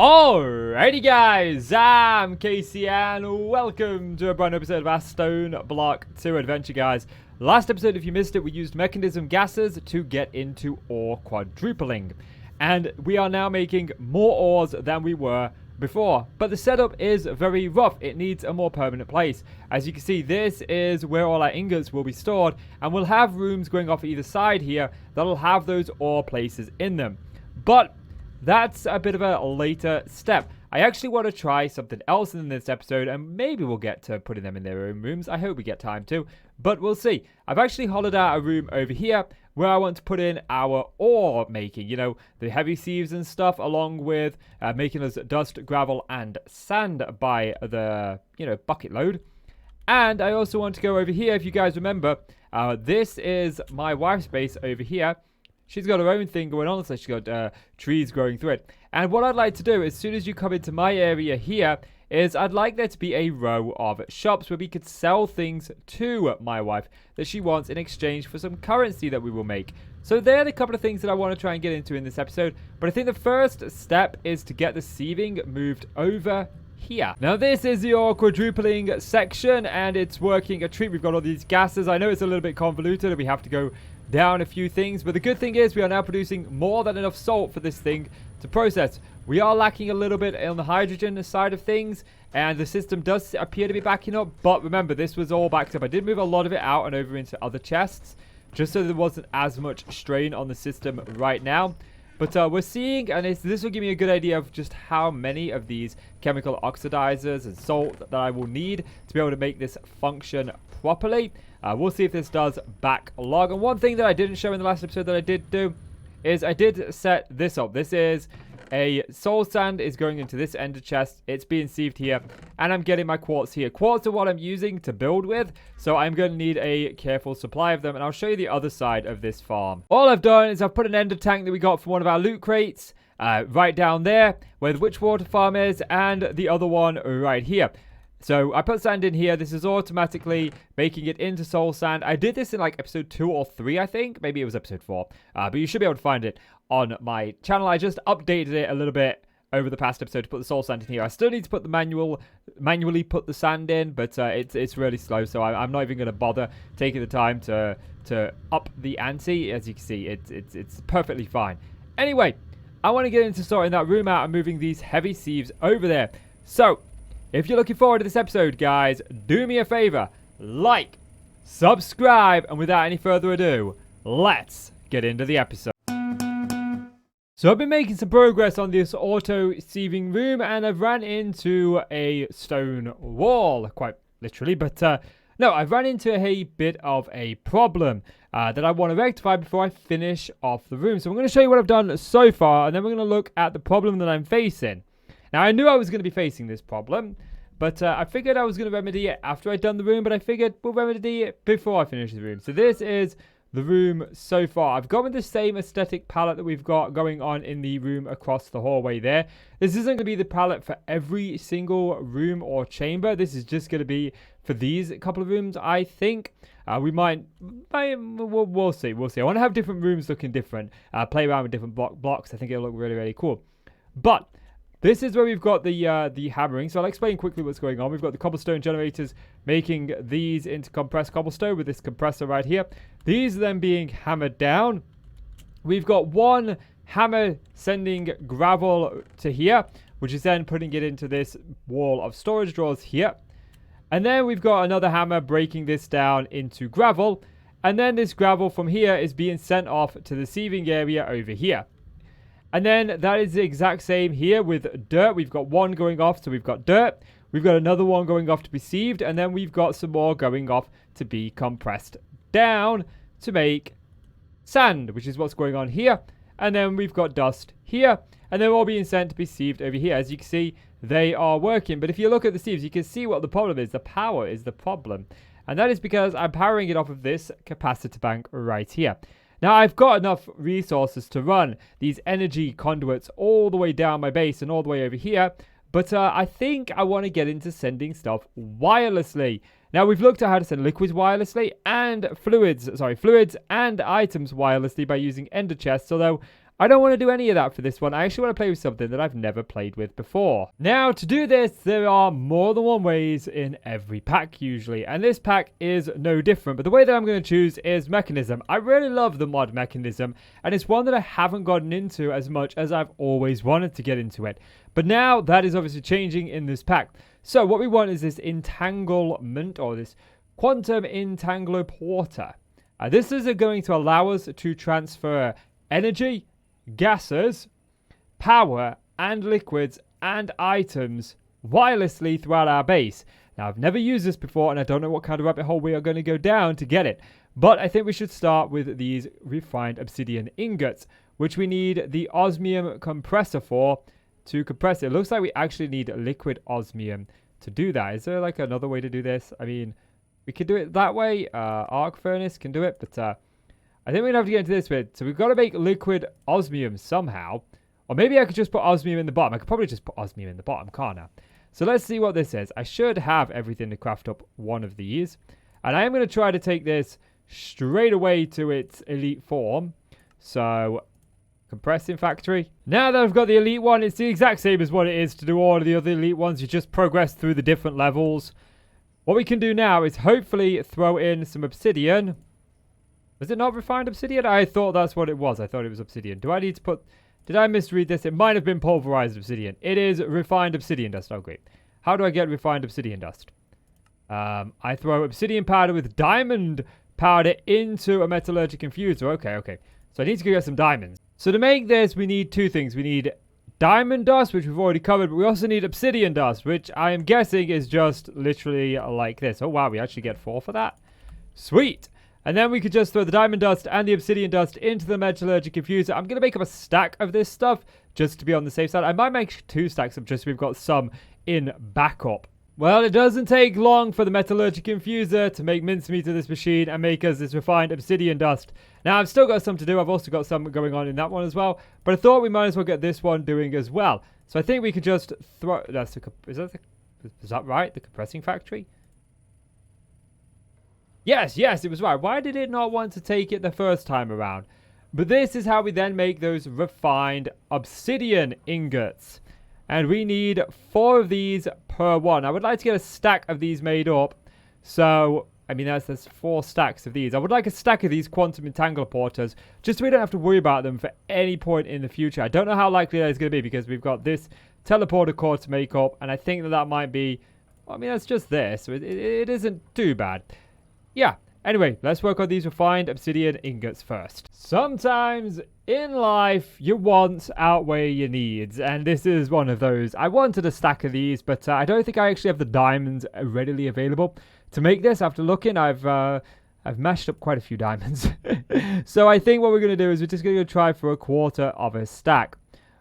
Alrighty guys, I'm Casey and welcome to a brand new episode of our Stone Block 2 adventure, guys. Last episode, if you missed it, we used mechanism gases to get into ore quadrupling. And we are now making more ores than we were before. But the setup is very rough. It needs a more permanent place. As you can see, this is where all our ingots will be stored. And we'll have rooms going off either side here that'll have those ore places in them. But that's a bit of a later step. I actually want to try something else in this episode, and maybe we'll get to putting them in their own rooms. I hope we get time to, but we'll see. I've actually hollowed out a room over here where I want to put in our ore making, you know, the heavy sieves and stuff, along with making us dust, gravel, and sand by the, bucket load. And I also want to go over here, if you guys remember, this is my wife's base over here. She's got her own thing going on, so she's got trees growing through it. And what I'd like to do, as soon as you come into my area here, is I'd like there to be a row of shops where we could sell things to my wife that she wants in exchange for some currency that we will make. So there are a couple of things that I want to try and get into in this episode. But I think the first step is to get the sieving moved over here. Now this is your quadrupling section, and it's working a treat. We've got all these gases. I know it's a little bit convoluted and we have to go down a few things, but the good thing is we are now producing more than enough salt for this thing to process. We are lacking a little bit on the hydrogen side of things, and the system does appear to be backing up, but remember, this was all backed up. I did move a lot of it out and over into other chests just so there wasn't as much strain on the system right now. But we're seeing, and this will give me a good idea of just how many of these chemical oxidizers and salt that I will need to be able to make this function properly. We'll see if this does backlog. And one thing that I didn't show in the last episode that I did do is I did set this up. This is a soul sand is going into this ender chest. It's being sieved here, and I'm getting my quartz here. Quartz are what I'm using to build with, so I'm going to need a careful supply of them, and I'll show you the other side of this farm. All I've done is I've put an ender tank that we got from one of our loot crates right down there where the Witchwater farm is, and the other one right here. So I put sand in here. This is automatically making it into soul sand. I did this in like episode 2 or 3, I think. Maybe it was episode 4. But you should be able to find it on my channel. I just updated it a little bit over the past episode to put the soul sand in here. I still need to put the manually put the sand in, but it's really slow. So I'm not even going to bother taking the time to up the ante. As you can see, it's perfectly fine. Anyway, I want to get into sorting that room out and moving these heavy sieves over there. So if you're looking forward to this episode, guys, do me a favor, like, subscribe, and without any further ado, let's get into the episode. So I've been making some progress on this auto sieving room, and I've ran into a stone wall, quite literally, but no, I've run into a bit of a problem that I want to rectify before I finish off the room. So I'm going to show you what I've done so far, and then we're going to look at the problem that I'm facing. Now, I knew I was going to be facing this problem, but I figured I was going to remedy it after I'd done the room, but I figured we'll remedy it before I finish the room. So this is the room so far. I've gone with the same aesthetic palette that we've got going on in the room across the hallway there. This isn't going to be the palette for every single room or chamber. This is just going to be for these couple of rooms, I think. We'll see. We'll see. I want to have different rooms looking different. Play around with different blocks. I think it'll look really, really cool. But this is where we've got the hammering. So I'll explain quickly what's going on. We've got the cobblestone generators making these into compressed cobblestone with this compressor right here. These are then being hammered down. We've got one hammer sending gravel to here, which is then putting it into this wall of storage drawers here. And then we've got another hammer breaking this down into gravel. And then this gravel from here is being sent off to the sieving area over here. And then that is the exact same here with dirt. We've got one going off, so we've got dirt. We've got another one going off to be sieved. And then we've got some more going off to be compressed down to make sand, which is what's going on here. And then we've got dust here. And they're all being sent to be sieved over here. As you can see, they are working. But if you look at the sieves, you can see what the problem is. The power is the problem. And that is because I'm powering it off of this capacitor bank right here. Now, I've got enough resources to run these energy conduits all the way down my base and all the way over here. But I think I want to get into sending stuff wirelessly. Now, we've looked at how to send liquids wirelessly and fluids and items wirelessly by using ender chests. Although I don't want to do any of that for this one. I actually want to play with something that I've never played with before. Now, to do this, there are more than one ways in every pack usually, and this pack is no different. But the way that I'm going to choose is Mechanism. I really love the mod Mechanism, and it's one that I haven't gotten into as much as I've always wanted to get into it. But now, that is obviously changing in this pack. So, what we want is this entanglement, or this quantum entangloporter. This is going to allow us to transfer energy, gases, power, and liquids and items wirelessly throughout our base. Now, I've never used this before, and I don't know what kind of rabbit hole we are going to go down to get it. But I think we should start with these refined obsidian ingots, which we need the osmium compressor for to compress it. It looks like we actually need liquid osmium to do that. Is there like another way to do this? I mean, we could do it that way. Arc furnace can do it, but I think we're going to have to get into this bit. So we've got to make liquid osmium somehow. Or maybe I could just put osmium in the bottom. I could probably just put osmium in the bottom, can't I? So let's see what this is. I should have everything to craft up one of these. And I am going to try to take this straight away to its elite form. So, compressing factory. Now that I've got the elite one, it's the exact same as what it is to do all of the other elite ones. You just progress through the different levels. What we can do now is hopefully throw in some obsidian. Was it not refined obsidian? I thought that's what it was. I thought it was obsidian. Do I need to put... Did I misread this? It might have been pulverized obsidian. It is refined obsidian dust. Oh, great. How do I get refined obsidian dust? I throw obsidian powder with diamond powder into a metallurgic infuser. Okay, okay. So I need to go get some diamonds. So to make this, we need two things. We need diamond dust, which we've already covered, but we also need obsidian dust, which I am guessing is just literally like this. Oh, wow. We actually get 4 for that. Sweet. And then we could just throw the diamond dust and the obsidian dust into the metallurgic infuser. I'm going to make up a stack of this stuff just to be on the safe side. I might make 2 stacks up just so we've got some in backup. Well, it doesn't take long for the metallurgic infuser to make mincemeat of this machine and make us this refined obsidian dust. Now, I've still got some to do. I've also got some going on in that one as well. But I thought we might as well get this one doing as well. So I think we could just throw... Is that right? The compressing factory? Yes, yes, it was right. Why did it not want to take it the first time around? But this is how we then make those refined obsidian ingots. And we need 4 of these per one. I would like to get a stack of these made up. So, I mean, there's 4 stacks of these. I would like a stack of these quantum entangloporters, just so we don't have to worry about them for any point in the future. I don't know how likely that is going to be, because we've got this teleporter core to make up. And I think that might be... I mean, that's just this. So it isn't too bad. Yeah, anyway, let's work on these refined obsidian ingots first. Sometimes in life, your wants outweigh your needs, and this is one of those. I wanted a stack of these, but I don't think I actually have the diamonds readily available to make this. After looking, I've mashed up quite a few diamonds. So I think what we're going to do is we're just going to try for a quarter of a stack,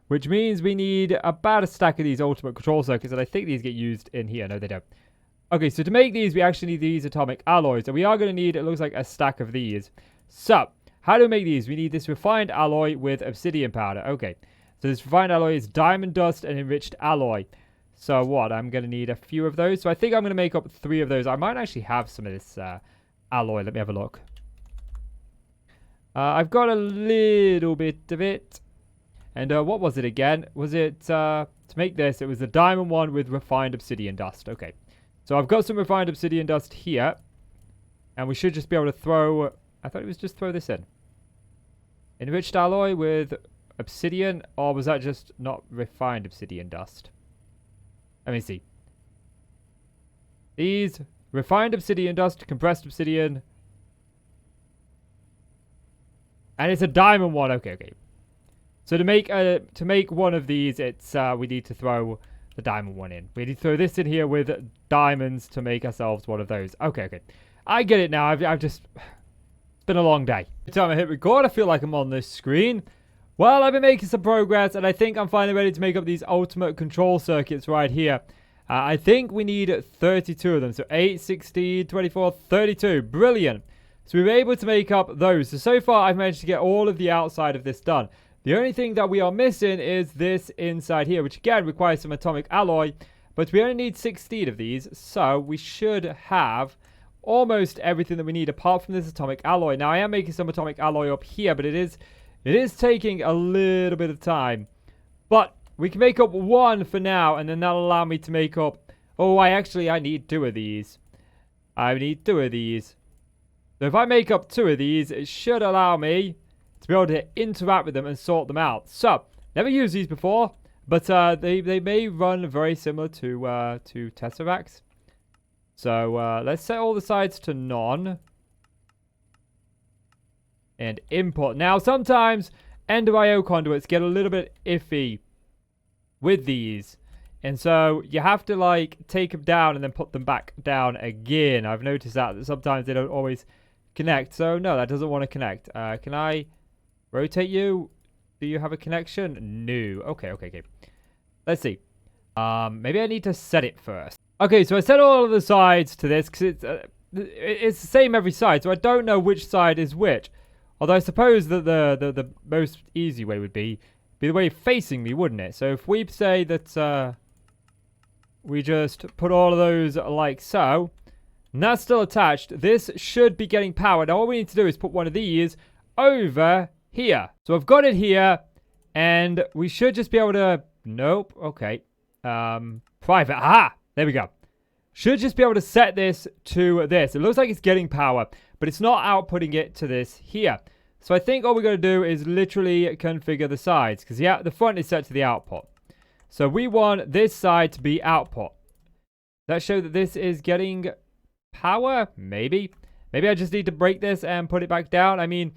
which means we need about a stack of these ultimate control circuits, and I think these get used in here. No, they don't. Okay, so to make these, we actually need these atomic alloys. And we are going to need, it looks like, a stack of these. So, how do we make these? We need this refined alloy with obsidian powder. Okay, so this refined alloy is diamond dust and enriched alloy. So what? I'm going to need a few of those. So I think I'm going to make up 3 of those. I might actually have some of this alloy. Let me have a look. I've got a little bit of it. And what was it again? Was it, to make this, it was the diamond one with refined obsidian dust. Okay. So I've got some refined obsidian dust here. And we should just be able to throw... I thought it was just throw this in. Enriched alloy with obsidian. Or was that just not refined obsidian dust? Let me see. These refined obsidian dust, compressed obsidian. And it's a diamond one. Okay, okay. So to make one of these, it's we need to throw... the diamond one in. We need to throw this in here with diamonds to make ourselves one of those. Okay, okay. I get it now. I've just... It's been a long day. Every time I hit record, I feel like I'm on this screen. Well, I've been making some progress, and I think I'm finally ready to make up these ultimate control circuits right here. I think we need 32 of them. So 8, 16, 24, 32. Brilliant. So we were able to make up those. So far, I've managed to get all of the outside of this done. The only thing that we are missing is this inside here, which again requires some atomic alloy, but we only need 16 of these, so we should have almost everything that we need apart from this atomic alloy. Now, I am making some atomic alloy up here, but it is It is taking a little bit of time. But we can make up one for now, and then that'll allow me to make up... Oh, I need 2 of these. I need 2 of these. So if I make up 2 of these, it should allow me to be able to interact with them and sort them out. So, never used these before, but they may run very similar to Tesseracts. So let's set all the sides to none. And input. Now, sometimes Ender IO conduits get a little bit iffy with these. And so you have to like take them down and then put them back down again. I've noticed that sometimes they don't always connect. So no, that doesn't want to connect. Can I rotate you? Do you have a connection? No. Okay. Let's see. Maybe I need to set it first. Okay, so I set all of the sides to this because it's the same every side. So I don't know which side is which. Although I suppose that the most easy way would be the way facing me, wouldn't it? So if we say that we just put all of those like so, and that's still attached, this should be getting power. Now all we need to do is put one of these over here. So I've got it here, and we should just be able to... Nope, okay. Private, aha! There we go. Should just be able to set this to this. It looks like it's getting power, but it's not outputting it to this here. So I think all we're going to do is literally configure the sides, because the front is set to the output. So we want this side to be output. That show that this is getting power? Maybe. Maybe I just need to break this and put it back down. I mean,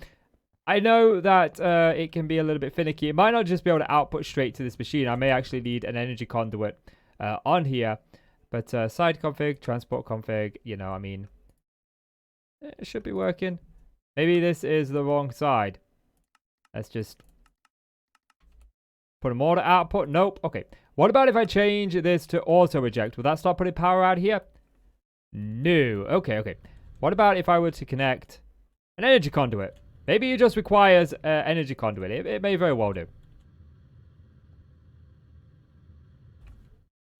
I know that it can be a little bit finicky. It might not just be able to output straight to this machine. I may actually need an energy conduit on here. But side config, transport config, you know, I mean, it should be working. Maybe this is the wrong side. Let's just put a more to output. Nope. Okay. What about if I change this to auto eject? Will that start putting power out here? No. Okay. What about if I were to connect an energy conduit? Maybe it just requires energy conduit. It may very well do.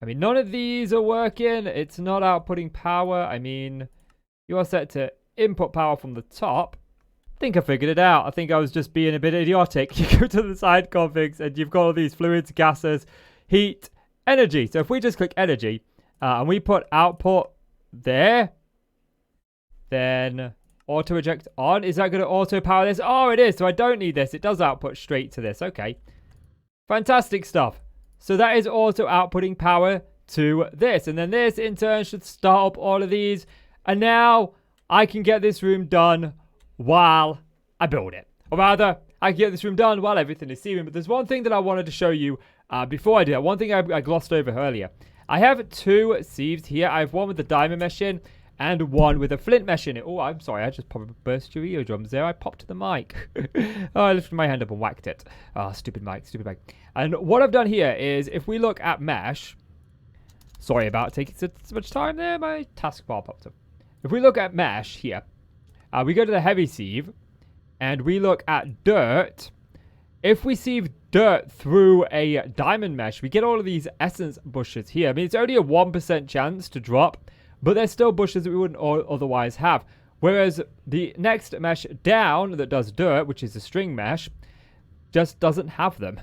I mean, none of these are working. It's not outputting power. I mean, you are set to input power from the top. I think I figured it out. I think I was just being a bit idiotic. You go to the side configs and you've got all these fluids, gases, heat, energy. So if we just click energy and we put output there, then auto eject on. Is that going to auto power this? Oh, it is. So I don't need this. It does output straight to this. Okay. Fantastic stuff. So that is auto outputting power to this. And then this in turn should start up all of these. And now I can get this room done while I build it. Or rather, I can get this room done while everything is searing. But there's one thing that I wanted to show you before I do that. One thing I glossed over earlier. I have 2 sieves here. I have one with the diamond mesh in and one with a flint mesh in it. Oh, I'm sorry. I just probably burst your eardrums there. I popped the mic. Oh, I lifted my hand up and whacked it. Oh, stupid mic. And what I've done here is if we look at mesh. Sorry about taking so much time there. My taskbar popped up. If we look at mesh here, we go to the heavy sieve and we look at dirt. If we sieve dirt through a diamond mesh, we get all of these essence bushes here. I mean, it's only a 1% chance to drop, but there's still bushes that we wouldn't otherwise have. Whereas the next mesh down that does dirt, which is a string mesh, just doesn't have them.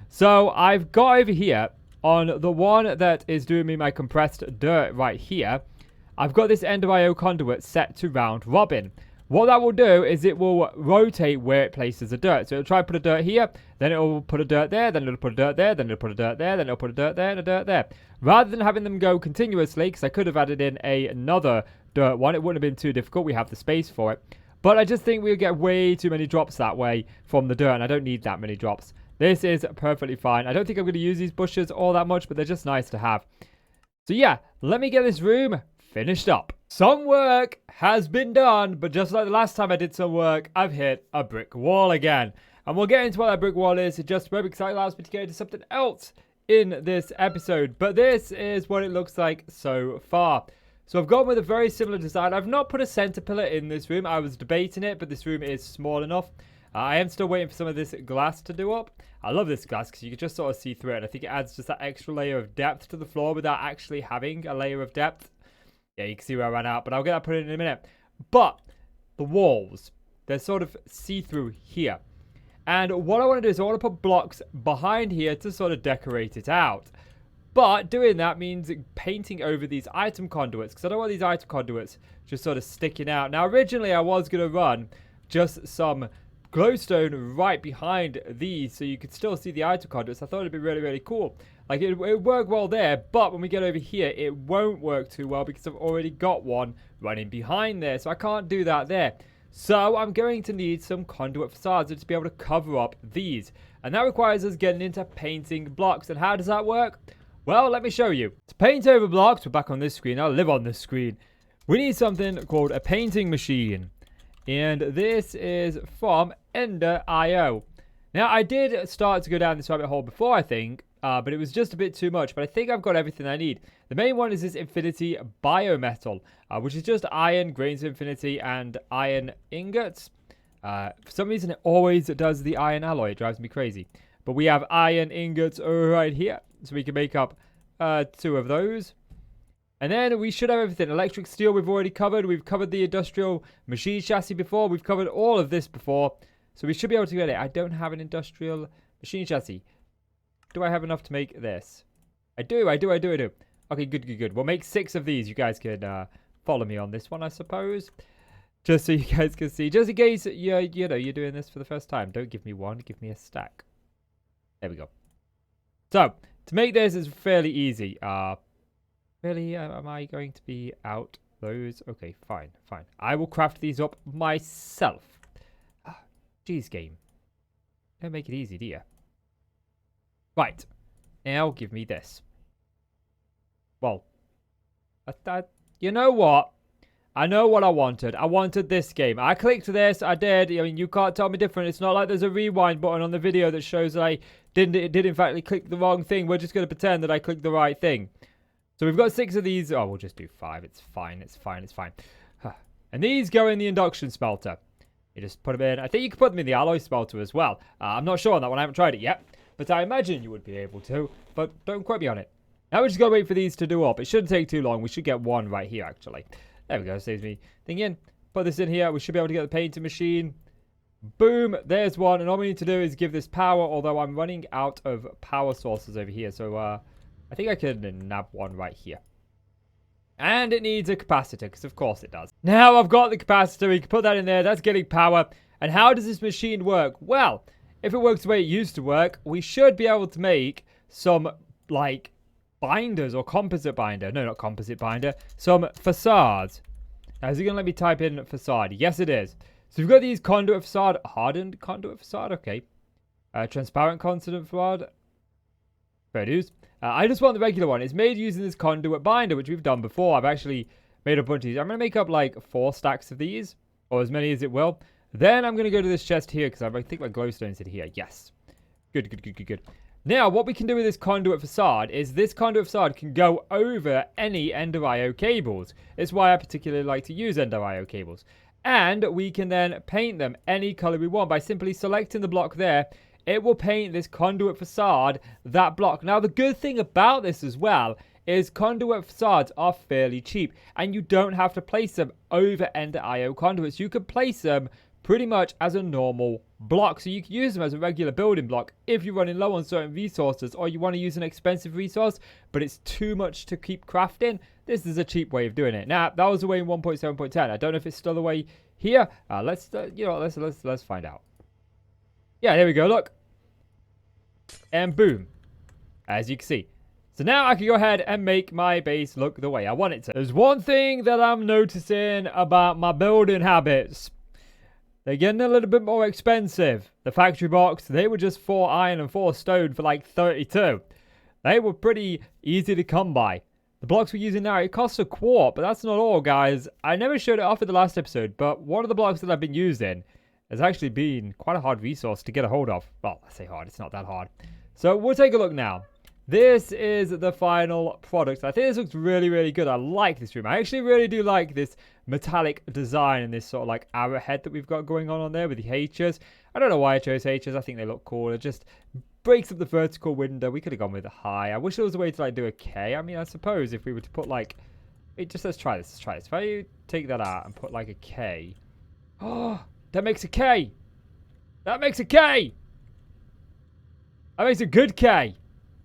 So I've got over here on the one that is doing me my compressed dirt right here, I've got this Ender IO conduit set to round robin. What that will do is it will rotate where it places the dirt. So it'll try to put a dirt here, then it will put a dirt there, then it'll put a dirt there, then it'll put a dirt there, then it'll put a dirt there, and a dirt there. Rather than having them go continuously, because I could have added in another dirt one, it wouldn't have been too difficult. We have the space for it. But I just think we'll get way too many drops that way from the dirt, and I don't need that many drops. This is perfectly fine. I don't think I'm going to use these bushes all that much, but they're just nice to have. So yeah, let me get this room finished up. Some work has been done, but just like the last time I did some work, I've hit a brick wall again. And we'll get into what that brick wall is in just a moment, because that allows me to get into something else in this episode. But this is what it looks like so far. So I've gone with a very similar design. I've not put a center pillar in this room. I was debating it, but this room is small enough. I am still waiting for some of this glass to do up. I love this glass because you can just sort of see through it. And I think it adds just that extra layer of depth to the floor without actually having a layer of depth. Yeah, you can see where I ran out, but I'll get that put in a minute. But the walls, they're sort of see-through here. And what I want to do is I want to put blocks behind here to sort of decorate it out. But doing that means painting over these item conduits, because I don't want these item conduits just sort of sticking out. Now, originally I was going to run just some glowstone right behind these so you could still see the item conduits. I thought it'd be really, really cool. Like, it would work well there, but when we get over here, it won't work too well because I've already got one running behind there, so I can't do that there. So I'm going to need some conduit facades to be able to cover up these. And that requires us getting into painting blocks. And how does that work? Well, let me show you. To paint over blocks, we're back on this screen. I'll live on this screen. We need something called a painting machine. And this is from Ender.io. Now, I did start to go down this rabbit hole before, I think. But it was just a bit too much. But I think I've got everything I need. The main one is this infinity biometal, which is just iron, grains of infinity, and iron ingots. For some reason, it always does the iron alloy. It drives me crazy. But we have iron ingots right here. So we can make up 2 of those. And then we should have everything. Electric steel we've already covered. We've covered the industrial machine chassis before. We've covered all of this before. So we should be able to get it. I don't have an industrial machine chassis. Do I have enough to make this? I do. Okay, good. We'll make 6 of these. You guys can follow me on this one, I suppose. Just so you guys can see. Just in case you're doing this for the first time. Don't give me 1. Give me a stack. There we go. So, to make this is fairly easy. Really, am I going to be out those? Okay, fine. I will craft these up myself. Jeez, game. Don't make it easy, do you? Right. Now, give me this. Well, you know what? I know what I wanted. I wanted this game. I clicked this. I did. I mean, you can't tell me different. It's not like there's a rewind button on the video that shows that I did in fact click the wrong thing. We're just going to pretend that I clicked the right thing. So we've got 6 of these. Oh, we'll just do 5. It's fine. And these go in the induction smelter. You just put them in. I think you can put them in the alloy smelter as well. I'm not sure on that one. I haven't tried it yet. But I imagine you would be able to. But don't quote me on it. Now we just got to wait for these to do up. It shouldn't take too long. We should get 1 right here, actually. There we go. Saves me thinking. Put this in here. We should be able to get the painting machine. Boom. There's 1. And all we need to do is give this power. Although I'm running out of power sources over here. So I think I can nab 1 right here. And it needs a capacitor. Because of course it does. Now I've got the capacitor. We can put that in there. That's getting power. And how does this machine work? Well, if it works the way it used to work, we should be able to make some, like, binders or composite binder. No, not composite binder. Some facades. Now, is it going to let me type in facade? Yes, it is. So we've got these conduit facade. Hardened conduit facade. Okay. Transparent conduit facade. Fair dues. I just want the regular one. It's made using this conduit binder, which we've done before. I've actually made a bunch of these. I'm going to make up like 4 stacks of these. Or as many as it will. Then I'm going to go to this chest here because I think my glowstone's in here. Yes. Good. Now, what we can do with this conduit facade is this conduit facade can go over any Ender.io cables. It's why I particularly like to use Ender.io cables. And we can then paint them any color we want by simply selecting the block there. It will paint this conduit facade, that block. Now, the good thing about this as well is conduit facades are fairly cheap. And you don't have to place them over Ender.io conduits. You can place them pretty much as a normal block. So you can use them as a regular building block if you're running low on certain resources or you want to use an expensive resource, but it's too much to keep crafting. This is a cheap way of doing it. Now, that was the way in 1.7.10. I don't know if it's still the way here. Let's find out. Yeah, there we go. Look. And boom. As you can see. So now I can go ahead and make my base look the way I want it to. There's one thing that I'm noticing about my building habits. They're getting a little bit more expensive. The factory box, they were just 4 iron and 4 stone for like 32. They were pretty easy to come by. The blocks we're using now, it costs a quart, but that's not all, guys. I never showed it off in the last episode, but one of the blocks that I've been using has actually been quite a hard resource to get a hold of. Well, I say hard, it's not that hard. So we'll take a look now. This is the final product. I think this looks really, really good. I like this room. I actually really do like this metallic design and this sort of like arrowhead that we've got going on there with the H's. I don't know why I chose H's. I think they look cool. It just breaks up the vertical window. We could have gone with a high. I wish there was a way to like do a K. I mean, I suppose if we were to put like... Wait, let's try this. If I take that out and put like a K. Oh, that makes a K. That makes a K. That makes a good K.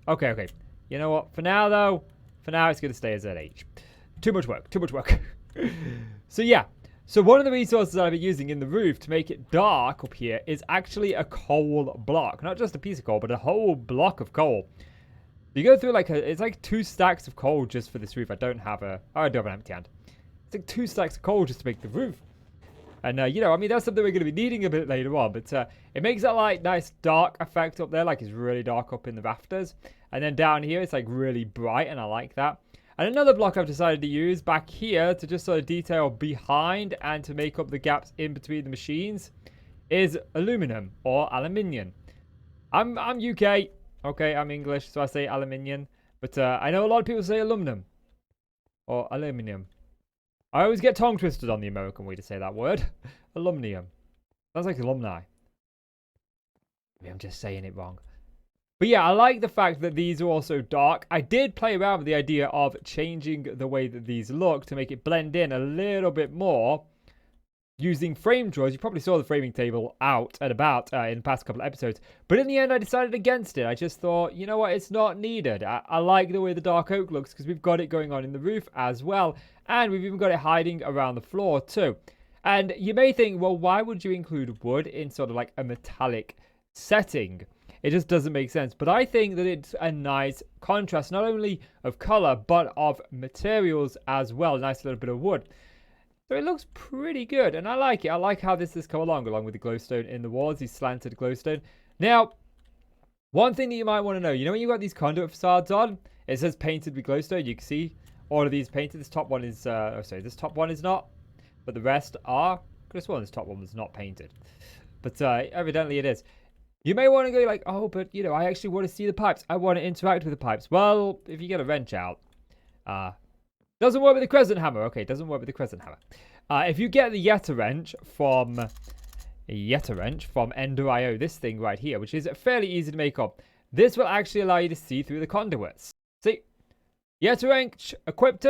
Okay. You know what? For now, though, it's going to stay as an H. Too much work. So, yeah. So, one of the resources that I've been using in the roof to make it dark up here is actually a coal block. Not just a piece of coal, but a whole block of coal. You go through it's like 2 stacks of coal just for this roof. I do have an empty hand. It's like 2 stacks of coal just to make the roof. And, you know, I mean, that's something we're going to be needing a bit later on. But it makes that, like, nice dark effect up there. Like, it's really dark up in the rafters. And then down here, it's, like, really bright. And I like that. And another block I've decided to use back here to just sort of detail behind and to make up the gaps in between the machines is aluminum or aluminium. I'm UK. Okay, I'm English, so I say aluminium. But I know a lot of people say aluminum or aluminium. I always get tongue twisted on the American way to say that word. Alumnium. Sounds like alumni. Maybe I'm just saying it wrong. But yeah, I like the fact that these are also dark. I did play around with the idea of changing the way that these look to make it blend in a little bit more using frame drawers. You probably saw the framing table out and about in the past couple of episodes. But in the end, I decided against it. I just thought, you know what? It's not needed. I like the way the dark oak looks because we've got it going on in the roof as well. And we've even got it hiding around the floor too. And you may think, well, why would you include wood in sort of like a metallic setting? It just doesn't make sense. But I think that it's a nice contrast, not only of color, but of materials as well. A nice little bit of wood. So it looks pretty good. And I like it. I like how this has come along with the glowstone in the walls, these slanted glowstone. Now, one thing that you might want to know, you know when you've got these conduit facades on, it says painted with glowstone. You can see all of these painted. This top one is, this top one is not, but the rest are. Could have sworn this top one was not painted. But evidently it is. You may want to go like, oh, but, you know, I actually want to see the pipes. I want to interact with the pipes. Well, if you get a wrench out, doesn't work with the crescent hammer. Okay, doesn't work with the crescent hammer. If you get the Yeta wrench from Ender.io, this thing right here, which is fairly easy to make up, this will actually allow you to see through the conduits. See? Yeta wrench equipped,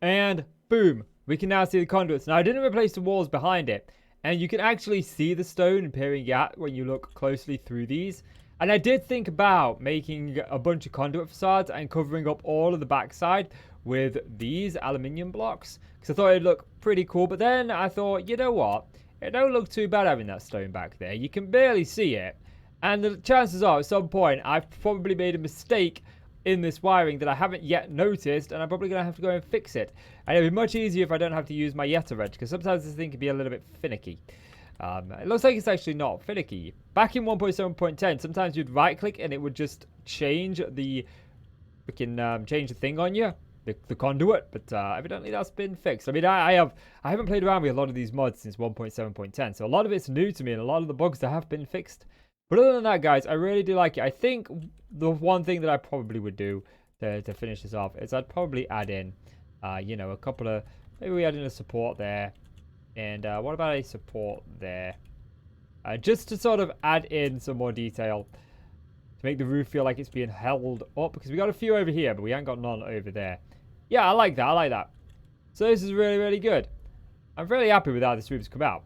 and boom, we can now see the conduits. Now, I didn't replace the walls behind it. And you can actually see the stone appearing out when you look closely through these. And I did think about making a bunch of conduit facades and covering up all of the backside with these aluminium blocks. Because I thought it'd look pretty cool. But then I thought, you know what? It don't look too bad having that stone back there. You can barely see it. And the chances are at some point I've probably made a mistake in this wiring that I haven't yet noticed, and I'm probably going to have to go and fix it. And it'll be much easier if I don't have to use my Yeta wrench, because sometimes this thing can be a little bit finicky. It looks like it's actually not finicky. Back in 1.7.10, sometimes you'd right click and it would just change the change the thing on you, the conduit, but evidently that's been fixed. I mean, I haven't played around with a lot of these mods since 1.7.10, so a lot of it's new to me, and a lot of the bugs that have been fixed. But other than that, guys, I really do like it. I think the one thing that I probably would do to finish this off is I'd probably add in, you know, a couple of... Maybe we add in a support there. And what about a support there? Just to sort of add in some more detail to make the roof feel like it's being held up. Because we got a few over here, but we ain't got none over there. Yeah, I like that. I like that. So this is really, really good. I'm really happy with how this roof's come out.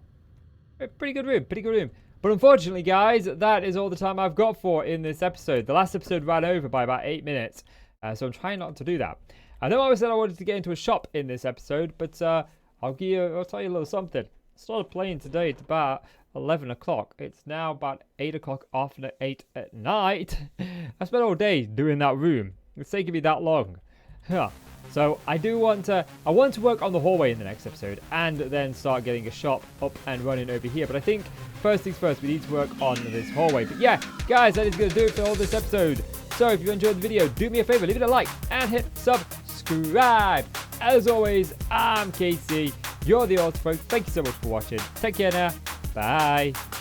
Pretty good room. Pretty good room. But unfortunately, guys, that is all the time I've got for in this episode. The last episode ran over by about 8 minutes, so I'm trying not to do that. I know I said I wanted to get into a shop in this episode, but I'll tell you a little something. I started playing today at about 11 o'clock. It's now about 8 o'clock after 8 at night. I spent all day doing that room. It's taking me that long. Yeah. So I want to work on the hallway in the next episode and then start getting a shop up and running over here. But I think first things first, we need to work on this hallway. But yeah, guys, that is going to do it for all this episode. So if you enjoyed the video, do me a favor, leave it a like and hit subscribe. As always, I'm KC. You're the Autofolk. Thank you so much for watching. Take care now. Bye.